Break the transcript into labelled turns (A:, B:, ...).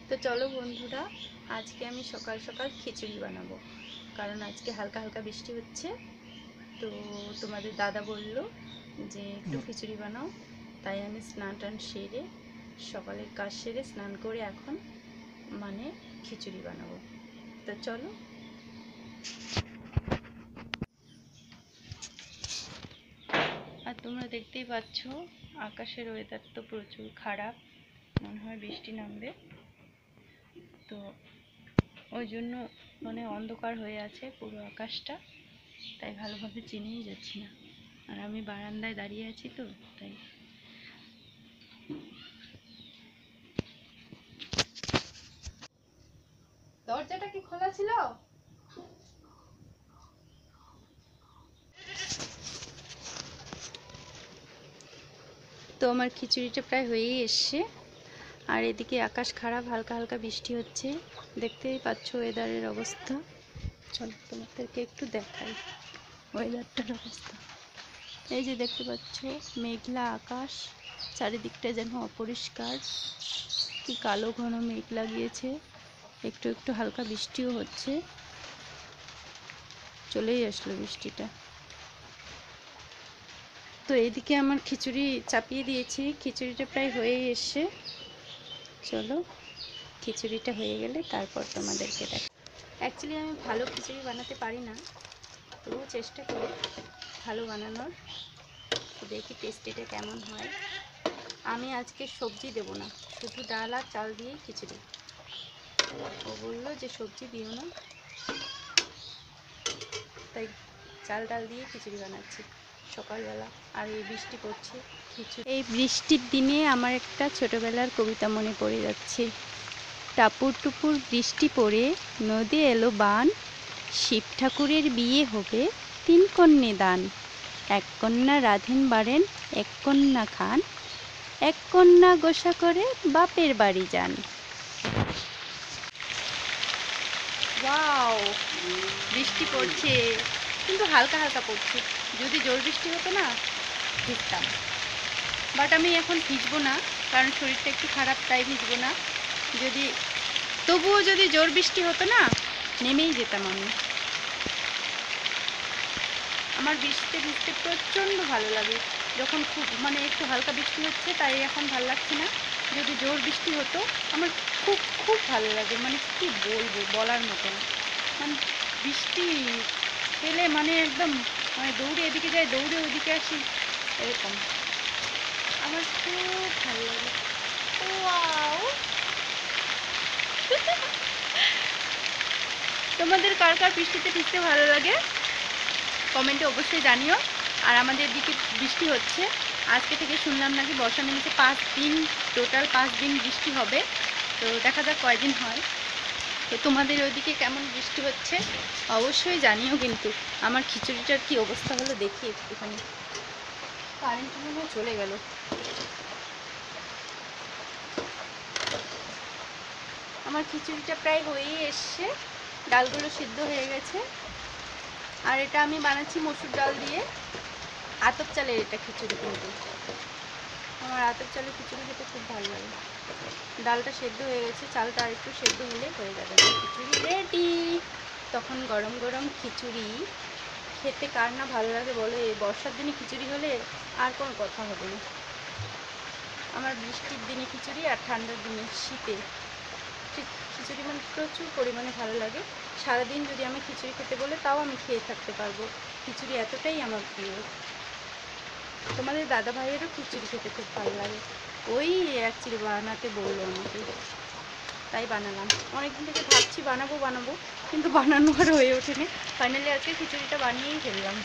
A: তো চলো বন্ধুরা, আজকে আমি সকাল সকাল খিচুড়ি বানাবো, কারণ আজকে হালকা হালকা বৃষ্টি হচ্ছে। তো তোমাদের দাদা বলল যে একটু খিচুড়ি বানাও, তাই আমি স্নান টান সেরে সকালের কাজ সেরে স্নান করে এখন খিচুড়ি বানাবো। তো চলো। আর তোমরা দেখতেই পাচ্ছ আকাশের ওয়েদার তো প্রচুর খারাপ, মনে হয় বৃষ্টি নামবে। তো ওই জন্য অন্ধকার হয়ে আছে পুরো আকাশটা, তাই ভালোভাবে চিনেই যাচ্ছি না। আর আমি বারান্দায় দাঁড়িয়ে আছি, তো তাই। দরজাটা কি খোলা ছিল? তো আমার খিচুড়িটা প্রায় হয়েই এসছে, আর এদিকে আকাশ খারাপ, হালকা হালকা বৃষ্টি হচ্ছে। দেখতেই পাচ্ছ ওয়েদারের অবস্থা। চলো তোমাদেরকে একটু দেখাই ওয়েদারটার অবস্থা। এই যে দেখতে পাচ্ছ মেঘলা আকাশ, চারিদিকটা যেন অপরিষ্কার, কি কালো ঘন মেঘ লাগিয়েছে। একটু একটু হালকা বৃষ্টিও হচ্ছে, চলেই আসলো বৃষ্টিটা। তো এদিকে আমার খিচুড়ি চাপিয়ে দিয়েছি, খিচুড়িটা প্রায় হয়েই এসছে। চলো খিচুড়িটা হয়ে গেলে তারপর তোমাদেরকে দেখ। অ্যাকচুয়ালি আমি ভালো খিচুড়ি বানাতে পারি না, তবুও চেষ্টা করি ভালো বানানোর। দেখি টেস্টিটা কেমন হয়। আমি আজকে সবজি দেব না, শুধু ডাল আর চাল দিয়েই খিচুড়ি। ও বললো যে সবজি দিও না, তাই চাল ডাল দিয়ে খিচুড়ি বানাচ্ছি সকালবেলা। আর এই বৃষ্টি পড়ছে, এই বৃষ্টির দিনে আমার একটা ছোটবেলার কবিতা মনে পড়ে যাচ্ছে। টাপুর টুপুর বৃষ্টি পড়ে নদী এলো বান, শিব ঠাকুরের বিয়ে হবে 3 কন্যে দান। 1 কন্যা রাধেন বাড়েন, 1 কন্যা খান, 1 কন্যা গোসা করে বাপের বাড়ি যান। ওয়াও, বৃষ্টি পড়ছে, কিন্তু হালকা হালকা পড়ছে। যদি জোর বৃষ্টি হতো না ভিজতাম, বাট আমি এখন ভিজবো না, কারণ শরীরটা একটু খারাপ, তাই ভিজবো না। তবুও যদি জোর বৃষ্টি হতো না, নেমেই যেতাম আমি। আমার বৃষ্টিতে ভিজতে প্রচণ্ড ভালো লাগে। যখন খুব একটু হালকা বৃষ্টি হচ্ছে, তাই এখন ভালো লাগছে না। যদি জোর বৃষ্টি হতো আমার খুব খুব ভালো লাগে, কি বলবো, বলার মতন। বৃষ্টি পেলে একদম দৌড়ে এদিকে যাই, দৌড়ে ওইদিকে আসি, এরকম আমার খুব ভালো লাগে। ওয়াও তোমাদের কার কার বৃষ্টিতে ভিজতে ভালো লাগে কমেন্টে অবশ্যই জানিও। আর আমাদের দিকে বৃষ্টি হচ্ছে, আজকে থেকে শুনলাম নাকি বর্ষা নেমেছে 5 দিন, টোটাল 5 দিন বৃষ্টি হবে। তো দেখা যাক কয়দিন হয়। তো তোমাদের ওইদিকে কেমন বৃষ্টি হচ্ছে অবশ্যই জানিও। কিন্তু আমার খিচুড়িটার কি অবস্থা হলো দেখি একটুখানি। কারেন্ট মনে হয় চলে গেল। আমার খিচুড়িটা প্রায় হয়েই এসছে, ডালগুলো সিদ্ধ হয়ে গেছে। আর এটা আমি বানাচ্ছি মসুর ডাল দিয়ে, আতপ চালের এটা খিচুড়ি। কিন্তু আমার আতপ চালের খিচুড়ি খেতে খুব ভালো লাগে। ডালটা সেদ্ধ হয়ে গেছে, চালটা আর একটু সেদ্ধ হলে হয়ে যাবে, খিচুড়ি রেডি। তখন গরম গরম খিচুড়ি খেতে কার না ভালো লাগে বলো। এই বর্ষার দিনে খিচুড়ি হলে আর কোনো কথা হবে না। আমার বৃষ্টির দিনে খিচুড়ি আর ঠান্ডার দিনে শীতে খিচুড়ি প্রচুর পরিমাণে ভালো লাগে। সারাদিন যদি আমি খিচুড়ি খেতে বলে, তাও আমি খেয়ে থাকতে পারবো। খিচুড়ি এতটাই আমার প্রিয়। তোমাদের দাদা ভাইয়েরও খিচুড়ি খেতে খুব ভালো লাগে। ওই অ্যাকচুয়ালি বানাতে বললো আমাকে, তাই বানালাম। অনেকদিন থেকে ভাবছি বানাবো বানাবো, কিন্তু বানানো আর হয়ে ওঠেনি। ফাইনালি আজকে খিচুড়িটা বানিয়েই ফেললাম।